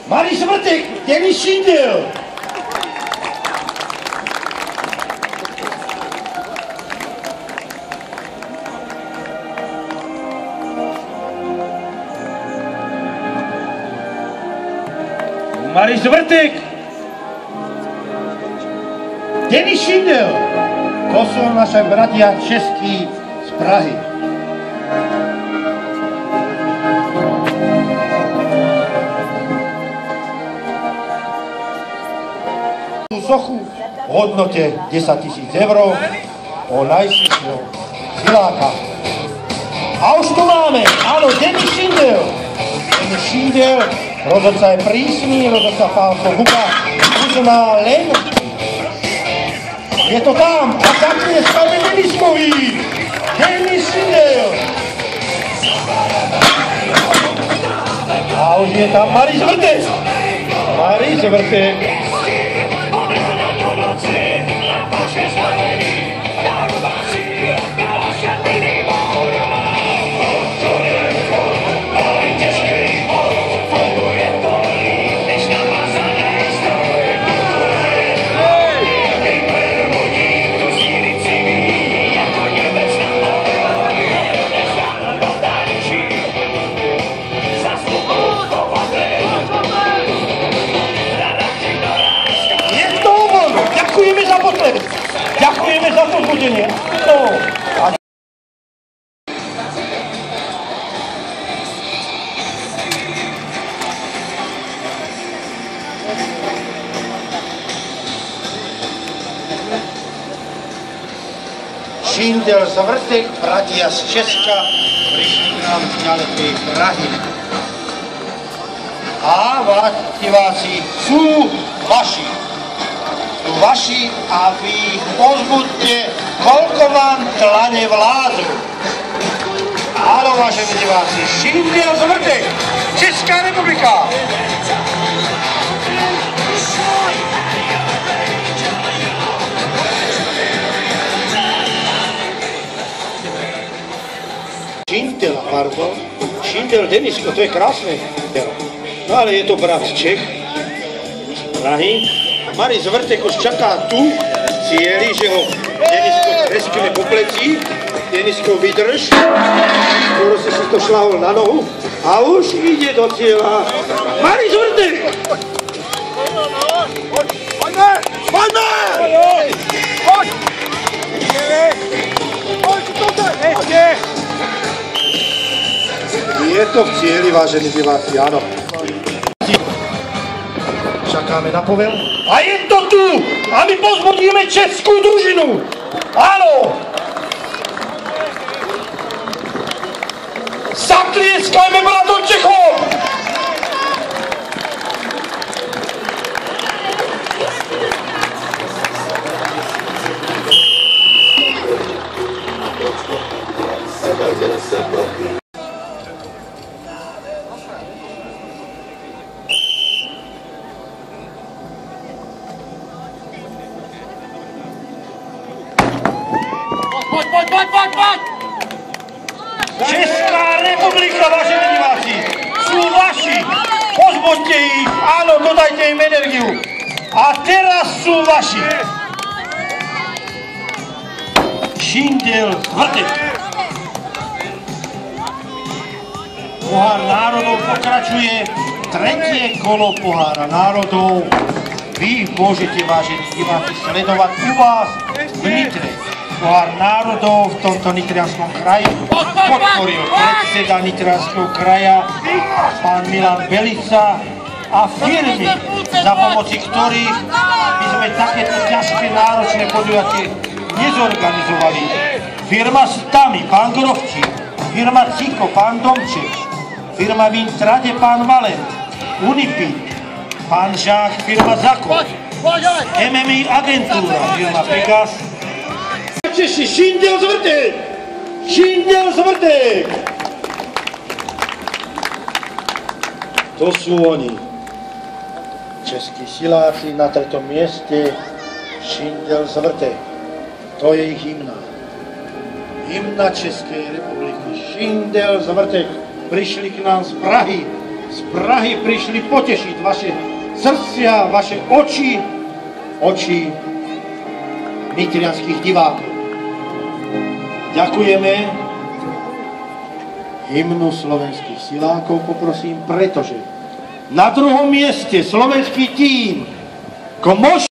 Mariš Vrtek, Denis Šindel. Mariš Vrtek, Denis Šindel. To sú naši bratia českí z Prahy. Sochu v hodnote 10 000 eur o najsilnejšieho siláka. A už tu máme, áno, Denis Šindel. Denis Šindel, rozhodca je prísny, rozhodca Pálko Huka, uzná len. Je to tam, a zatleskajme Deniskovi. Denis Šindel. A už je tam Mariš Vrtek. Mariš Vrtek. Ďakujeme za pozbudenie. Šindel z Vrtek, bratia z Česka, prišli k nám z ďalekej Prahy. A diváci sú vaši. Vaši a vy ich pozbuďte, koľko vám tlane vládu. Áno, vážení diváci, Šindel z Vrtek, Česká republika. Šindel, pardon, Šindel Denisko, to je krásne. No ale je to brat Čech, Prahy. Mariš Vrtek už čaká tu, cieli, že ho Denisko treskne po pleci. Denisko vydrž, skoro si to šľahol na nohu a už ide do cieľa. Mariš Vrtek! Poďme! Poďme! Poď! Je to v cieli, vážení diváci, áno. Čakáme na povel. A je to tu! A my pozbudíme českú družinu! Áno! Zatlieskajme bratom Čechom! Poď! Česká republika, vážení diváci, sú vaši. Pozbuďte ich, áno, dodajte im energiu. A teraz sú vaši. Šindel z Vrtek. Pohár národov pokračuje. Tretie kolo Pohára národov. Vy môžete, vážení diváci, sledovať u vás v Nitre. Pohár národov v tomto nitrianskom kraji podporil predseda nitrianskeho kraja, pán Milan Belica, a firmy, za pomoci ktorých by sme takéto ťažké náročné podujatie nezorganizovali. Firma Stami, pán Gorovčík, firma Ciko, pán Domček, firma Vintrade, pán Valent, Unipit, pán Žák, firma Zako, MMI agentúra, firma Pegas, Češi, Šindel z Vrtek! Šindel z Vrtek! To sú oni. Českí siláci na tretom mieste. Šindel z Vrtek. To je ich hymna. Hymna Českej republiky. Šindel z Vrtek. Prišli k nám z Prahy. z Prahy prišli potešiť vaše srdcia, vaše oči nitrianských divákov. Ďakujeme. Hymnu slovenských silákov poprosím, pretože na druhom mieste slovenský tím